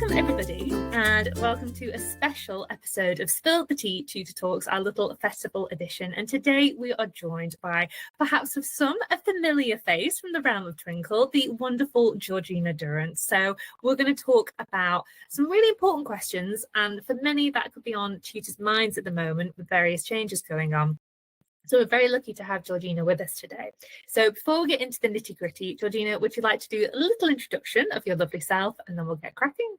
Welcome everybody, and welcome to a special episode of Spill the Tea Tutor Talks, our little festival edition. And today we are joined by perhaps with some a familiar face from the realm of Twinkl, the wonderful Georgina Durrant. So we're going to talk about some really important questions, and for many that could be on tutors' minds at the moment with various changes going on. So we're very lucky to have Georgina with us today. So before we get into the nitty gritty, Georgina, would you like to do a little introduction of your lovely self, and then we'll get cracking?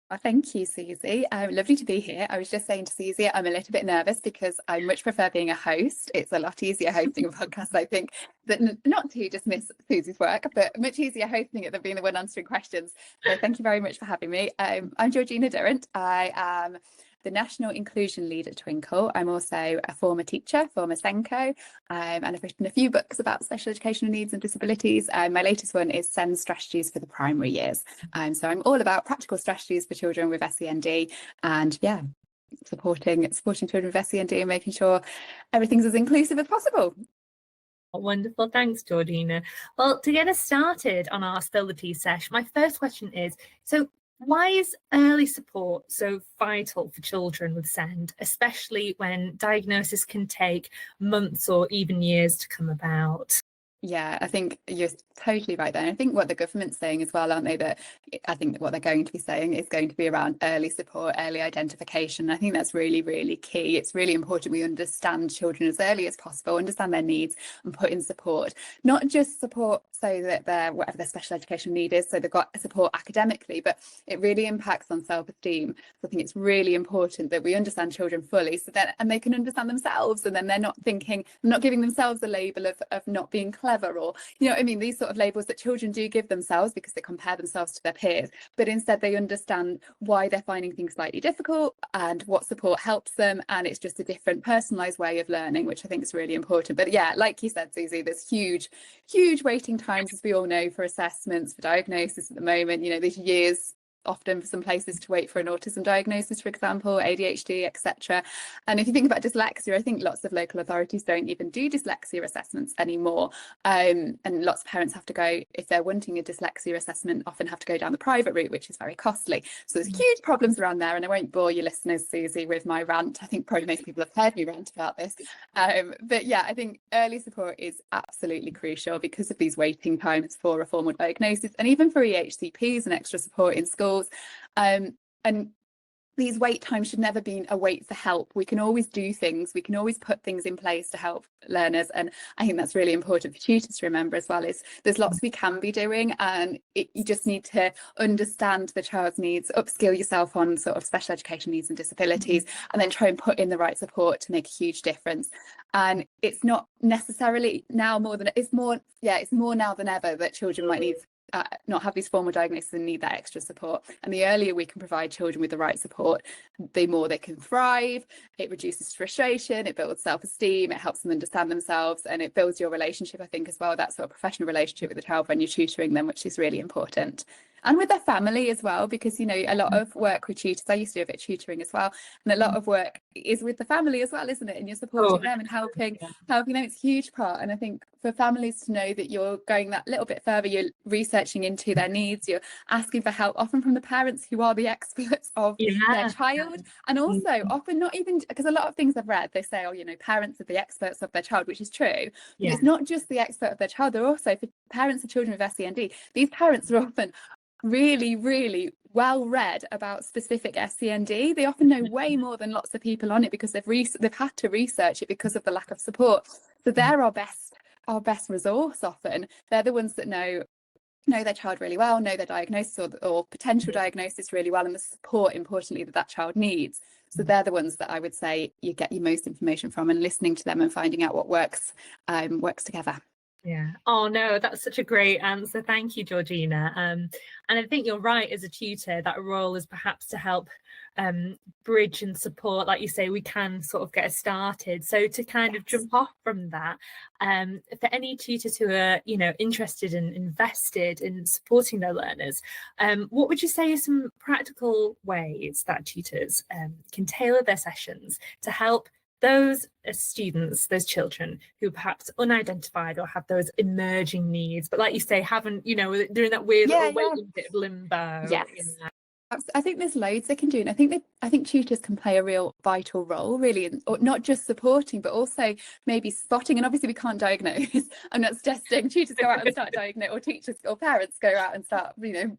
Well, thank you, Susie. Lovely to be here. I was just saying to Susie, I'm a little bit nervous because I much prefer being a host. It's a lot easier hosting a podcast, I think, that not to dismiss Susie's work, but much easier hosting it than being the one answering questions. So thank you very much for having me. I'm Georgina Durrant. I am the National Inclusion Lead at Twinkl. I'm also a former teacher, former Senko, and I've written a few books about special educational needs and disabilities. My latest one is SEND Strategies for the Primary Years. So I'm all about practical strategies for children with SEND, and yeah, supporting children with SEND and making sure everything's as inclusive as possible. Wonderful, thanks Georgina. Well, to get us started on our Spill the Tea sesh, my first question is, so why is early support so vital for children with SEND, especially when diagnosis can take months or even years to come about? Yeah, I think you're totally right there. And I think what the government's saying as well, aren't they, that I think that what they're going to be saying is going to be around early support, early identification. I think that's really, really key. It's really important we understand children as early as possible, understand their needs and put in support, not just support so that they're whatever their special education need is, so they've got support academically, but it really impacts on self-esteem. So I think it's really important that we understand children fully so that, and they can understand themselves, and then they're not giving themselves a label of not being clever, or you know what I mean, these sort of labels that children do give themselves because they compare themselves to their peers, but instead they understand why they're finding things slightly difficult and what support helps them, and it's just a different personalized way of learning, which I think is really important. But yeah, like you said, Susie, there's huge waiting times, as we all know, for assessments, for diagnosis at the moment. You know, there's years often for some places to wait for an autism diagnosis, for example, ADHD, etc. And if you think about dyslexia, I think lots of local authorities don't even do dyslexia assessments anymore. And lots of parents have to go, if they're wanting a dyslexia assessment, often have to go down the private route, which is very costly. So there's huge problems around there. And I won't bore your listeners, Susie, with my rant. I think probably most people have heard me rant about this. But yeah, I think early support is absolutely crucial because of these waiting times for a formal diagnosis, and even for EHCPs and extra support in schools. And these wait times should never be a wait for help. We can always do things, we can always put things in place to help learners, and I think that's really important for tutors to remember as well, is there's lots we can be doing, and you just need to understand the child's needs, upskill yourself on sort of special education needs and disabilities, and then try and put in the right support to make a huge difference. And it's not necessarily now more now than ever that children might need not have these formal diagnoses and need that extra support. And the earlier we can provide children with the right support, the more they can thrive. It reduces frustration, it builds self-esteem, it helps them understand themselves, and it builds your relationship, I think, as well, that sort of professional relationship with the child when you're tutoring them, which is really important. And with their family as well, because, you know, a lot of work with tutors, I used to do a bit of tutoring as well, and a lot of work is with the family as well, isn't it? And you're supporting them and helping them. It's a huge part. And I think for families to know that you're going that little bit further, you're researching into their needs, you're asking for help, often from the parents who are the experts of their child. And also often not even, because a lot of things I've read, they say, oh, you know, parents are the experts of their child, which is true. But it's not just the expert of their child, they're also, for parents of children with SEND, these parents are often really well read about specific SEND. They often know way more than lots of people on it because they've had to research it because of the lack of support. So they're our best resource. Often they're the ones that know their child really well, know their diagnosis or potential diagnosis really well, and the support, importantly, that child needs. So they're the ones that I would say you get your most information from, and listening to them and finding out what works together. Yeah. Oh no, that's such a great answer. Thank you, Georgina. And I think you're right, as a tutor, that role is perhaps to help bridge and support, like you say, we can sort of get started. So to kind of jump off from that, for any tutors who are, you know, interested and invested in supporting their learners, what would you say are some practical ways that tutors can tailor their sessions to help those students, those children who perhaps unidentified or have those emerging needs, but like you say, haven't, you know, they're in that weird little waiting bit of limbo? Yes. I think there's loads they can do, and I think tutors can play a real vital role, really, or not just supporting, but also maybe spotting. And obviously, we can't diagnose. I'm not suggesting tutors go out and start diagnosing, or teachers or parents go out and start,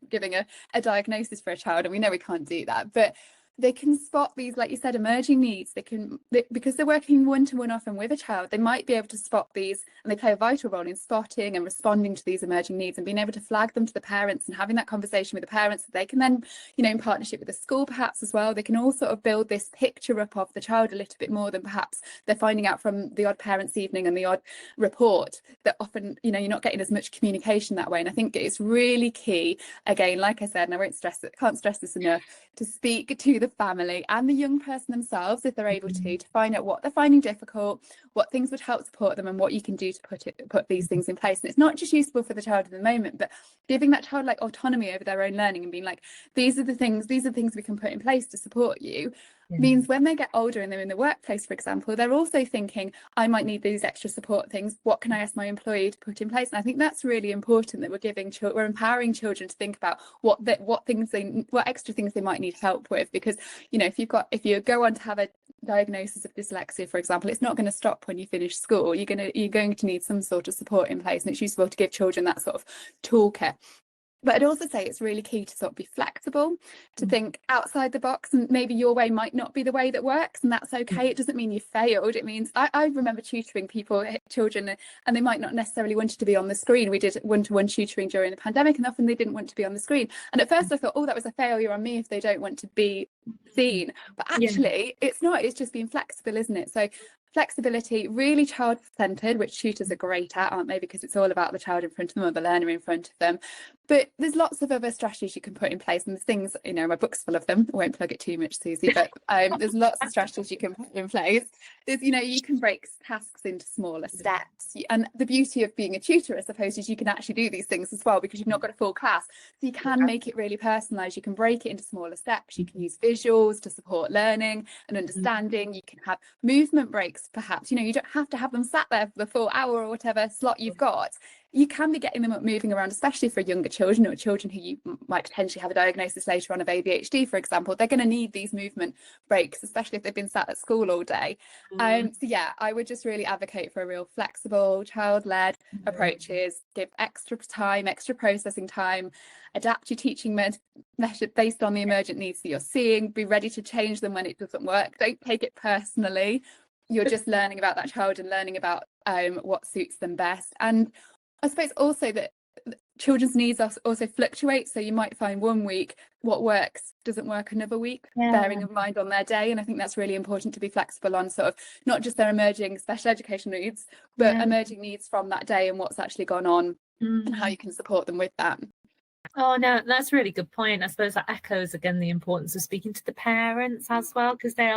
giving a diagnosis for a child, and we know we can't do that, but they can spot these, like you said, emerging needs. Because they're working one-to-one often with a child, they might be able to spot these, and they play a vital role in spotting and responding to these emerging needs and being able to flag them to the parents and having that conversation with the parents that they can then, in partnership with the school perhaps as well, they can all sort of build this picture up of the child a little bit more than perhaps they're finding out from the odd parents' evening and the odd report, that often, you're not getting as much communication that way. And I think it's really key, again, like I said, and I can't stress this enough, to speak to the family and the young person themselves, if they're able to find out what they're finding difficult, what things would help support them, and what you can do to put these things in place. And it's not just useful for the child in the moment, but giving that child like autonomy over their own learning and being like, these are the things we can put in place to support you. Means when they get older and they're in the workplace, for example, they're also thinking, I might need these extra support things. What can I ask my employee to put in place? And I think that's really important, that we're empowering children to think about what extra things they might need help with. Because if you go on to have a diagnosis of dyslexia, for example, it's not going to stop when you finish school. You're going to need some sort of support in place, and it's useful to give children that sort of toolkit. But I'd also say it's really key to sort of be flexible, to think outside the box, and maybe your way might not be the way that works, and that's okay. It doesn't mean you failed. It means I remember tutoring children, and they might not necessarily wanted to be on the screen. We did one-to-one tutoring during the pandemic, and often they didn't want to be on the screen. And at first I thought, oh, that was a failure on me if they don't want to be seen. But actually it's not. It's just being flexible, isn't it? So flexibility, really child-centered, which tutors are great at, aren't they? Because it's all about the child in front of them or the learner in front of them. But there's lots of other strategies you can put in place, and there's things, my book's full of them. I won't plug it too much, Susie, but there's lots of strategies you can put in place. There's, you can break tasks into smaller steps. And the beauty of being a tutor, I suppose, is you can actually do these things as well, because you've not got a full class. So you can make it really personalised. You can break it into smaller steps. You can use visuals to support learning and understanding. You can have movement breaks, perhaps. You don't have to have them sat there for the full hour or whatever slot you've got. You can be getting them up moving around, especially for younger children, or children who you might potentially have a diagnosis later on of ADHD, for example. They're going to need these movement breaks, especially if they've been sat at school all day. So yeah, I would just really advocate for a real flexible, child-led approaches. Give extra time, extra processing time, adapt your teaching method based on the emergent needs that you're seeing. Be ready to change them when it doesn't work. Don't take it personally. You're just learning about that child and learning about what suits them best. And I suppose also that children's needs also fluctuate. So you might find one week what works doesn't work another week, bearing in mind on their day. And I think that's really important, to be flexible on sort of not just their emerging special education needs, but emerging needs from that day and what's actually gone on and how you can support them with that. Oh no, that's a really good point. I suppose that echoes again the importance of speaking to the parents as well, because they're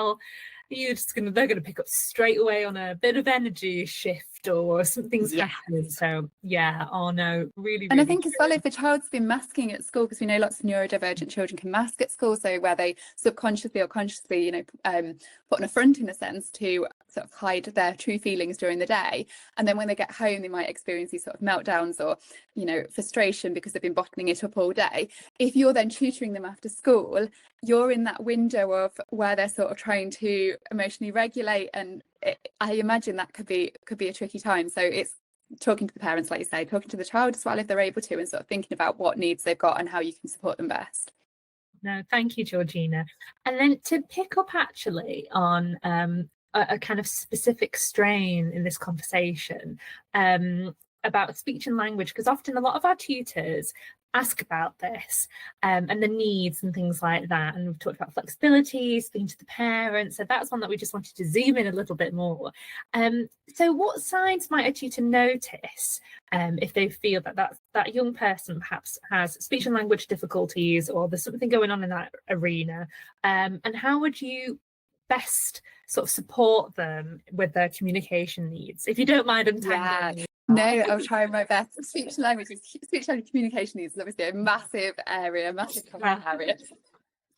going to pick up straight away on a bit of energy shift or something's happening. So yeah, oh no, really. And I think as well, if a child's been masking at school, because we know lots of neurodivergent children can mask at school, so where they subconsciously or consciously, put on a front in a sense to sort of hide their true feelings during the day, and then when they get home they might experience these sort of meltdowns or frustration because they've been bottling it up all day. If you're then tutoring them after school, you're in that window of where they're sort of trying to emotionally regulate, and I imagine that could be a tricky time. So it's talking to the parents, like you say, talking to the child as well if they're able to, and sort of thinking about what needs they've got and how you can support them best. No, thank you, Georgina. And then to pick up actually on a kind of specific strain in this conversation about speech and language, because often a lot of our tutors ask about this and the needs and things like that. And we've talked about flexibility, speaking to the parents. So that's one that we just wanted to zoom in a little bit more. So what signs might a tutor notice if they feel that young person perhaps has speech and language difficulties, or there's something going on in that arena? And how would you best sort of support them with their communication needs, if you don't mind untangling me? No, I'll try my best. Speech language communication needs is obviously a massive area.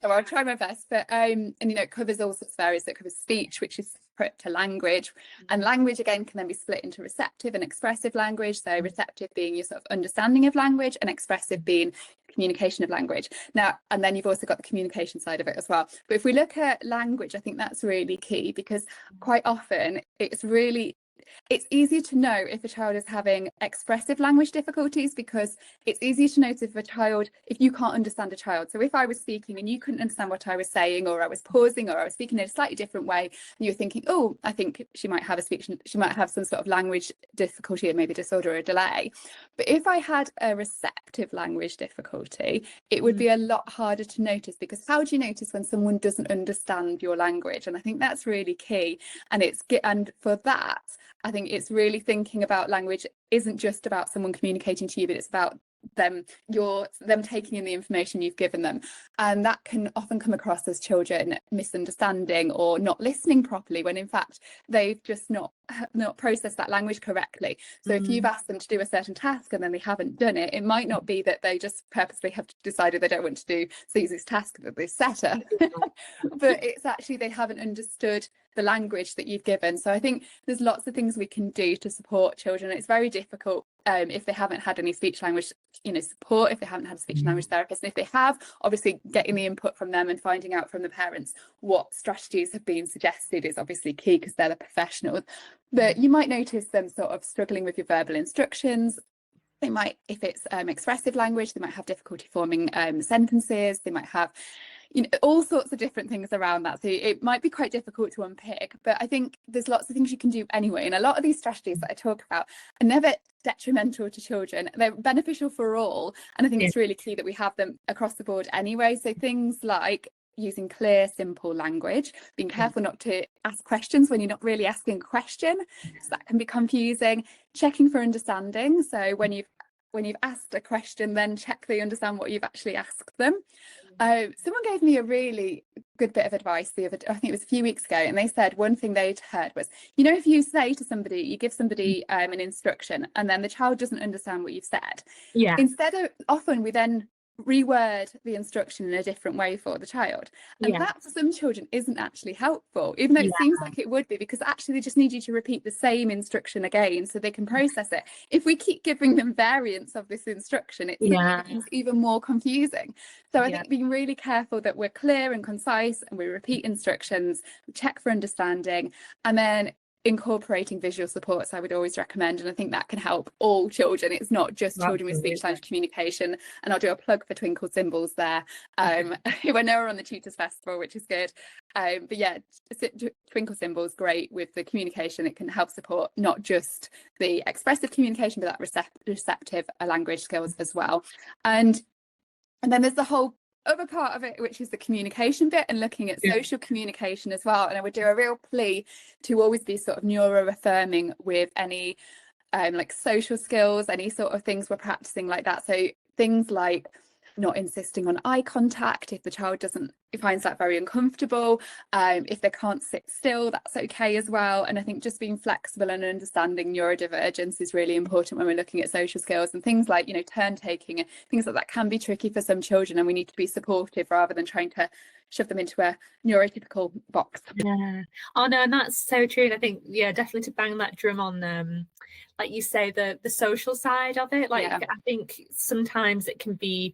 So I'll try my best. But and it covers all sorts of areas. That covers speech, which is separate to language, and language again can then be split into receptive and expressive language. So receptive being your sort of understanding of language, and expressive being communication of language. Now, and then you've also got the communication side of it as well. But if we look at language, I think that's really key, because quite often it's easier to know if a child is having expressive language difficulties, because it's easier to notice if you can't understand a child. So if I was speaking and you couldn't understand what I was saying, or I was pausing, or I was speaking in a slightly different way, and you're thinking, oh, I think she might have some sort of language difficulty, or maybe disorder or a delay. But if I had a receptive language difficulty, it would be a lot harder to notice, because how do you notice when someone doesn't understand your language? And I think that's really key. And for that, I think it's really thinking about language isn't just about someone communicating to you, but it's about them taking in the information you've given them. And that can often come across as children misunderstanding or not listening properly, when in fact they've just not processed that language correctly. So if you've asked them to do a certain task and then they haven't done it, it might not be that they just purposely have decided they don't want to do Susie's task that they set her, but it's actually they haven't understood the language that you've given. So I think there's lots of things we can do to support children. It's very difficult if they haven't had any speech language support, if they haven't had a speech language therapist, and if they have, obviously getting the input from them and finding out from the parents what strategies have been suggested is obviously key, because they're the professionals. But you might notice them sort of struggling with your verbal instructions. They might, if it's expressive language, they might have difficulty forming sentences. They might have all sorts of different things around that. So it might be quite difficult to unpick, but I think there's lots of things you can do anyway. And a lot of these strategies that I talk about are never detrimental to children. They're beneficial for all. And I think it's really key that we have them across the board anyway. So things like using clear, simple language, being careful not to ask questions when you're not really asking a question, so that can be confusing. Checking for understanding. So when you've asked a question, then check they understand what you've actually asked them. Someone gave me a really good bit of advice I think it was a few weeks ago, and they said one thing they'd heard was, if you say to somebody, you give somebody an instruction and then the child doesn't understand what you've said, often we then reword the instruction in a different way for the child, and that for some children isn't actually helpful, even though it seems like it would be, because actually they just need you to repeat the same instruction again so they can process it. If we keep giving them variants of this instruction, it becomes even more confusing. So I think being really careful that we're clear and concise, and we repeat instructions, we check for understanding, and then incorporating visual supports I would always recommend. And I think that can help all children. It's not just children with speech language communication. And I'll do a plug for Twinkl Symbols there. I know we're on the Tutors Festival, which is good. But yeah, Twinkl Symbols, great with the communication. It can help support not just the expressive communication, but that receptive language skills as well. And then there's the whole other part of it, which is the communication bit, and looking at social communication as well. And I would do a real plea to always be sort of neuro-affirming with any like social skills, any sort of things we're practicing like that. So things like not insisting on eye contact if the child finds that very uncomfortable. If they can't sit still, that's okay as well. And I think just being flexible and understanding neurodivergence is really important when we're looking at social skills. And things like turn taking and things like that can be tricky for some children, and we need to be supportive rather than trying to shove them into a neurotypical box. Oh no, and that's so true. And I think definitely to bang that drum on like you say, the social side of it, I think sometimes it can be,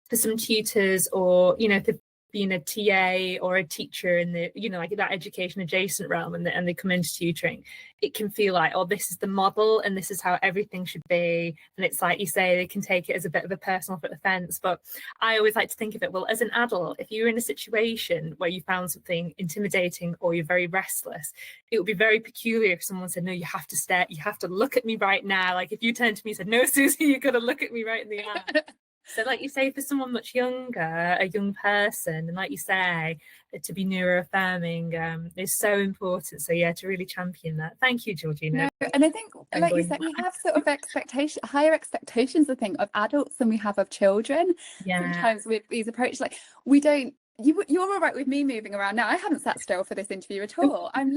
for some tutors, or if they've been a TA or a teacher in the like that education adjacent realm, and they come into tutoring, it can feel like, oh, this is the model and this is how everything should be. And it's like you say, they can take it as a bit of a personal offence. But I always like to think of it, well, as an adult, if you're in a situation where you found something intimidating or you're very restless, it would be very peculiar if someone said, no, you have to stare, you have to look at me right now. Like if you turned to me and said, no, Susie, you've got to look at me right in the eye. So like you say, for someone much younger, a young person, and like you say, to be neuro-affirming is so important. So to really champion that. Thank you, Georgina. No, and I think, like you said, we have sort of higher expectations, I think, of adults than we have of children. Sometimes with these approaches, like we don't you're all right with me moving around now. I haven't sat still for this interview at all. I'm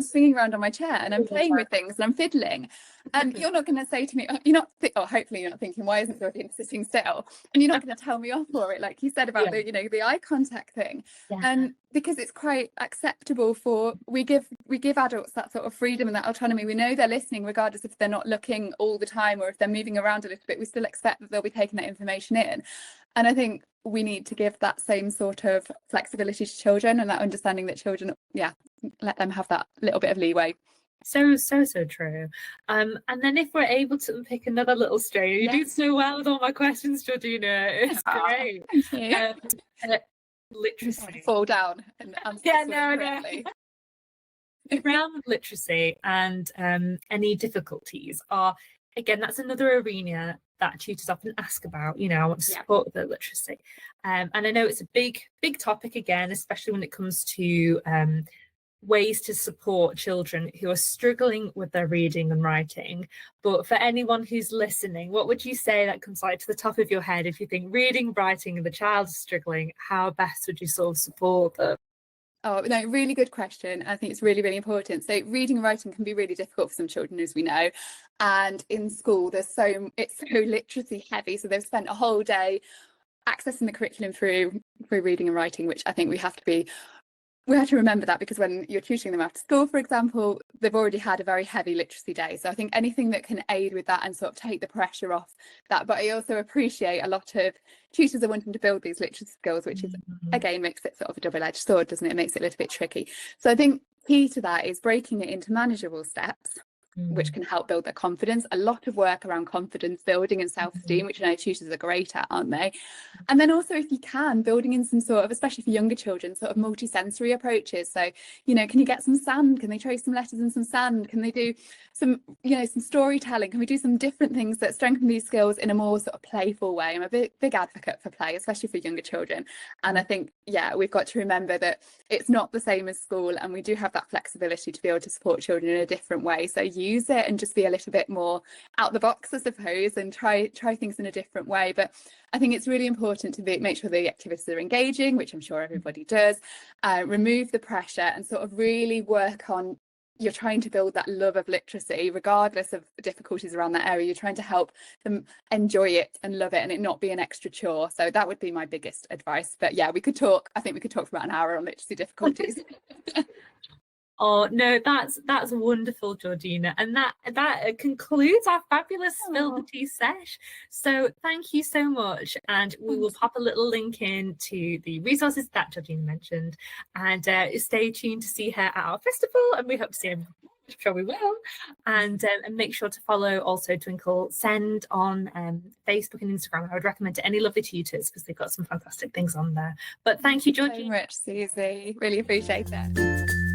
swinging around on my chair and I'm playing with things and I'm fiddling. And you're not going to say to me, hopefully you're not thinking, why isn't Georgina sitting still? And you're not going to tell me off for it, like you said about the eye contact thing. And because it's quite acceptable we give adults that sort of freedom and that autonomy. We know they're listening regardless if they're not looking all the time or if they're moving around a little bit. We still expect that they'll be taking that information in. And I think we need to give that same sort of flexibility to children and that understanding that children, let them have that little bit of leeway. So true. And then if we're able to unpick another little stray, you do so well with all my questions, Georgina. It's great. Thank you. Literacy. Fall down and no. Around literacy and any difficulties are, again, that's another arena that tutors often ask about. I want to support the literacy. And I know it's a big topic again, especially when it comes to ways to support children who are struggling with their reading and writing. But for anyone who's listening, what would you say that comes like to the top of your head if you think reading, writing and the child is struggling? How best would you sort of support them? Oh no, really good question. I think it's really, really important. So reading and writing can be really difficult for some children, as we know. And in school, it's so literacy heavy. So they've spent a whole day accessing the curriculum through reading and writing, which I think we have to remember that, because when you're tutoring them after school, for example, they've already had a very heavy literacy day. So I think anything that can aid with that and sort of take the pressure off that. But I also appreciate a lot of tutors are wanting to build these literacy skills, which is, again, makes it sort of a double-edged sword, doesn't it? It makes it a little bit tricky. So I think key to that is breaking it into manageable steps, which can help build their confidence. A lot of work around confidence building and self-esteem, which I know tutors are great at, aren't they? And then also, if you can, building in some sort of, especially for younger children, sort of multi-sensory approaches. So, can you get some sand? Can they trace some letters in some sand? Can they do some storytelling? Can we do some different things that strengthen these skills in a more sort of playful way? I'm a big advocate for play, especially for younger children. And I think, we've got to remember that it's not the same as school, and we do have that flexibility to be able to support children in a different way. So use it and just be a little bit more out the box, I suppose, and try things in a different way. But I think it's really important to make sure the activities are engaging, which I'm sure everybody does, remove the pressure and sort of really work on, you're trying to build that love of literacy regardless of the difficulties around that area. You're trying to help them enjoy it and love it and it not be an extra chore. So that would be my biggest advice. But I think we could talk for about an hour on literacy difficulties. Oh no, that's wonderful, Georgina, and that concludes our fabulous Spill the Tea sesh. So thank you so much, and we will pop a little link in to the resources that Georgina mentioned, and stay tuned to see her at our festival, and we hope to see her. I'm sure we will, and make sure to follow also Twinkl Send on Facebook and Instagram. I would recommend to any lovely tutors because they've got some fantastic things on there. But thank you, Georgina. Thank you so much, Susie. Really appreciate it.